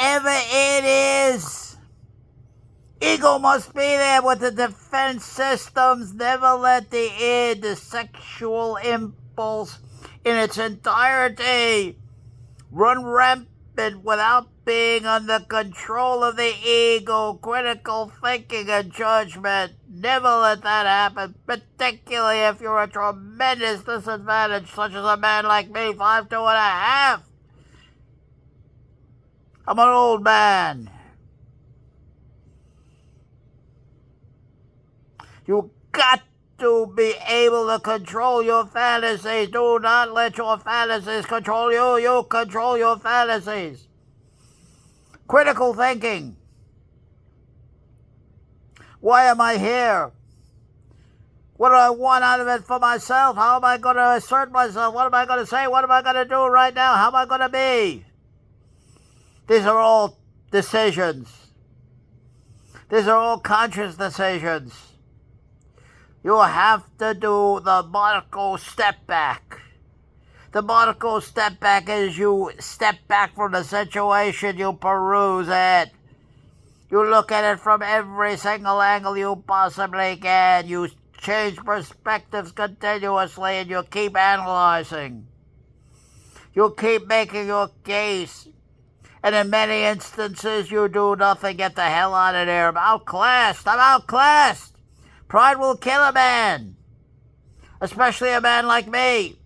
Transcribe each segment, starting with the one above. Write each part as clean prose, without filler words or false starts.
whatever it is. Ego must be there with the defense systems. Never let the sexual impulse in its entirety run rampant without being under control of the ego, critical thinking and judgment. Never let that happen, particularly if you're a tremendous disadvantage, such as a man like me, 5'2.5". I'm an old man. You got to be able to control your fantasies. Do not let your fantasies control you. You control your fantasies. Critical thinking. Why am I here? What do I want out of it for myself? How am I going to assert myself? What am I going to say? What am I going to do right now? How am I going to be? These are all decisions. These are all conscious decisions. You have to do the Marco step back. The Marco step back is you step back from the situation, you peruse it. You look at it from every single angle you possibly can. You change perspectives continuously and you keep analyzing. You keep making your case. And in many instances, you do nothing. Get the hell out of there. I'm outclassed. I'm outclassed. Pride will kill a man, especially a man like me.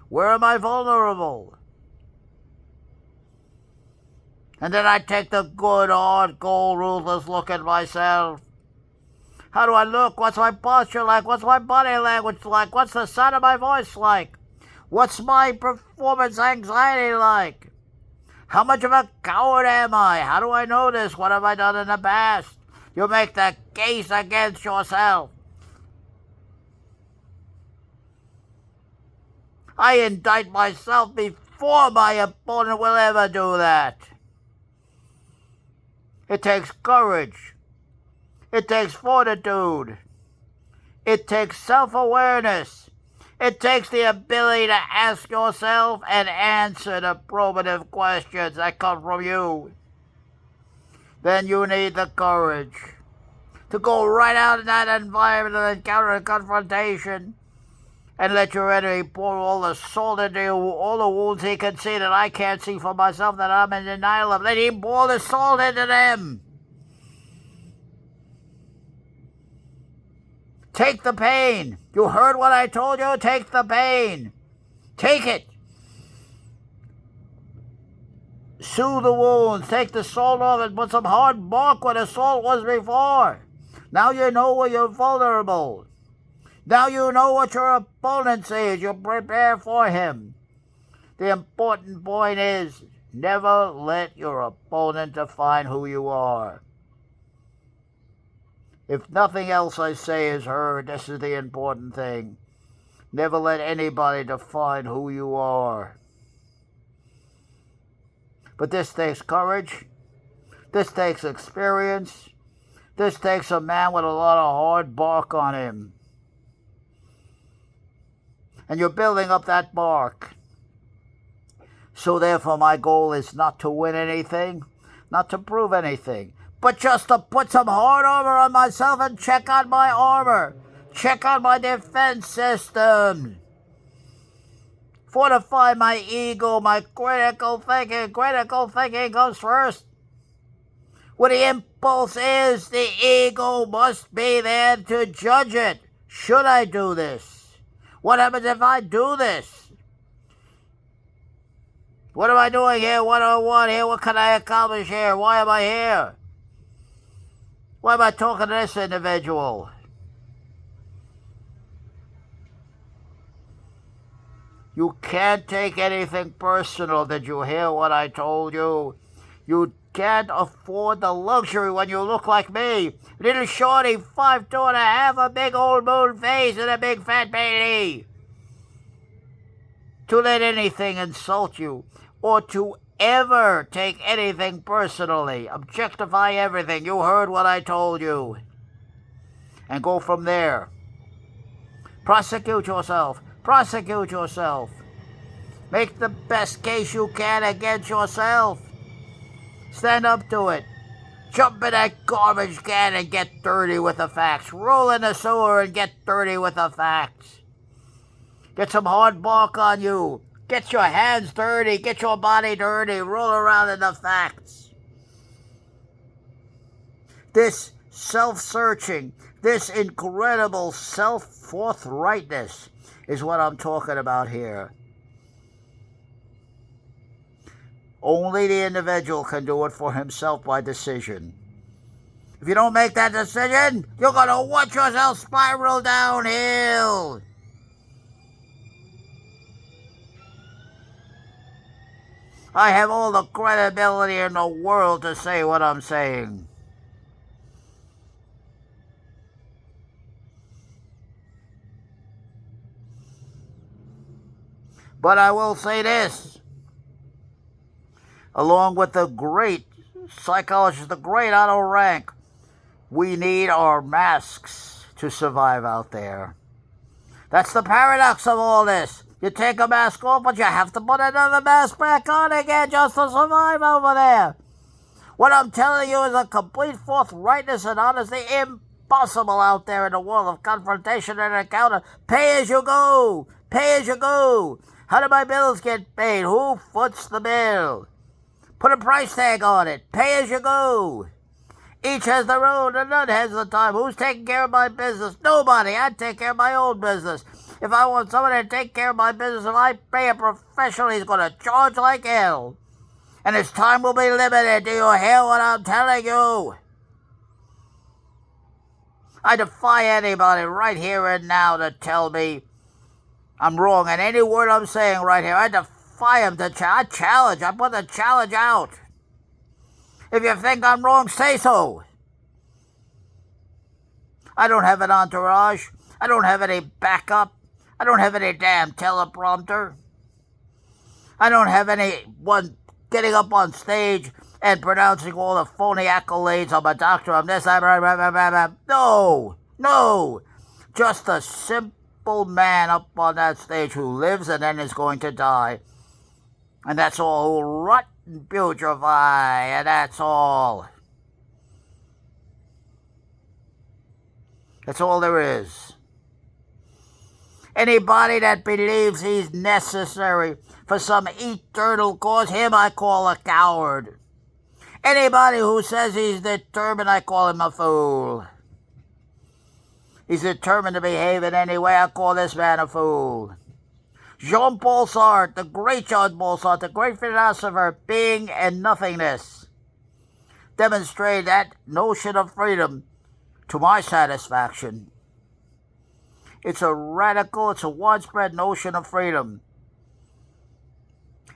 Where am I vulnerable? And then I take the good, hard, cold, ruthless look at myself. How do I look? What's my posture like? What's my body language like? What's the sound of my voice like? What's my performance anxiety like? How much of a coward am I? How do I know this? What have I done in the past? You make the case against yourself. I indict myself before my opponent will ever do that. It takes courage. It takes fortitude. It takes self-awareness. It takes the ability to ask yourself and answer the probative questions that come from you. Then you need the courage to go right out in that environment and encounter a confrontation and let your enemy pour all the salt into you, all the wounds he can see that I can't see for myself, that I'm in denial of. Let him pour the salt into them. Take the pain. You heard what I told you? Take the pain. Take it. Soothe the wounds. Take the salt off and put some hard bark where the salt was before. Now you know where you're vulnerable. Now you know what your opponent sees. You prepare for him. The important point is, never let your opponent define who you are. If nothing else I say is heard, this is the important thing. Never let anybody define who you are. But this takes courage. This takes experience. This takes a man with a lot of hard bark on him. And you're building up that bark. So therefore my goal is not to win anything, not to prove anything, but just to put some hard armor on myself and check on my armor. Check on my defense system. Fortify my ego, my critical thinking. Critical thinking comes first. What the impulse is, the ego must be there to judge it. Should I do this? What happens if I do this? What am I doing here? What do I want here? What can I accomplish here? Why am I here? Why am I talking to this individual? You can't take anything personal. Did you hear what I told you? You can't afford the luxury when you look like me. Little shorty, 5'2.5", a big old moon face and a big fat belly. To let anything insult you, or to ever take anything personally. Objectify everything. You heard what I told you. And go from there. Prosecute yourself. Prosecute yourself. Make the best case you can against yourself. Stand up to it. Jump in that garbage can and get dirty with the facts. Roll in the sewer and get dirty with the facts. Get some hard bark on you. Get your hands dirty. Get your body dirty. Roll around in the facts. This self-searching, this incredible self-forthrightness is what I'm talking about here. Only the individual can do it for himself by decision. If you don't make that decision, you're going to watch yourself spiral downhill. I have all the credibility in the world to say what I'm saying. But I will say this, along with the great psychologist, the great Otto Rank, we need our masks to survive out there. That's the paradox of all this. You take a mask off, but you have to put another mask back on again just to survive over there. What I'm telling you is a complete forthrightness and honesty impossible out there in the world of confrontation and encounter. Pay as you go. Pay as you go. How do my bills get paid? Who foots the bill? Put a price tag on it. Pay as you go. Each has their own and none has the time. Who's taking care of my business? Nobody. I take care of my own business. If I want somebody to take care of my business and I pay a professional, he's going to charge like hell. And his time will be limited. Do you hear what I'm telling you? I defy anybody right here and now to tell me I'm wrong. And any word I'm saying right here, I defy him to challenge. I put the challenge out. If you think I'm wrong, say so. I don't have an entourage. I don't have any backup. I don't have any damn teleprompter. I don't have anyone getting up on stage and pronouncing all the phony accolades. I'm a doctor, I'm this, No. Just a simple man up on that stage who lives and then is going to die. And that's all, who'll rot and putrefy, and that's all. That's all there is. Anybody that believes he's necessary for some eternal cause, him I call a coward. Anybody who says he's determined, I call him a fool. He's determined to behave in any way, I call this man a fool. Jean-Paul Sartre, the great Jean-Paul Sartre, the great philosopher, being and nothingness, demonstrated that notion of freedom to my satisfaction. It's a radical, it's a widespread notion of freedom.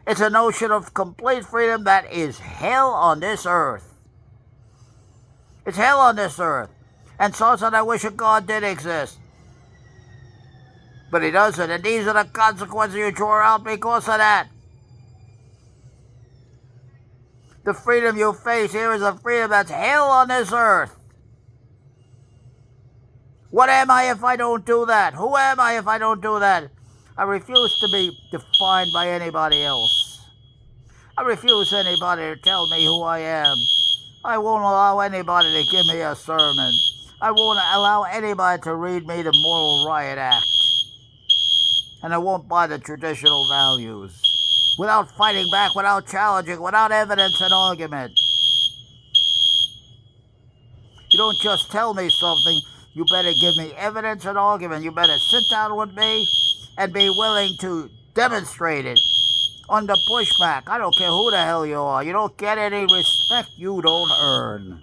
It's a notion of complete freedom that is hell on this earth. It's hell on this earth. And so I wish a God did exist. But he doesn't, and these are the consequences you draw out because of that. The freedom you face here is a freedom that's hell on this earth. What am I if I don't do that? Who am I if I don't do that? I refuse to be defined by anybody else. I refuse anybody to tell me who I am. I won't allow anybody to give me a sermon. I won't allow anybody to read me the Moral Riot Act. And I won't buy the traditional values. Without fighting back, without challenging, without evidence and argument. You don't just tell me something. You better give me evidence and argument. You better sit down with me and be willing to demonstrate it under pushback. I don't care who the hell you are. You don't get any respect you don't earn.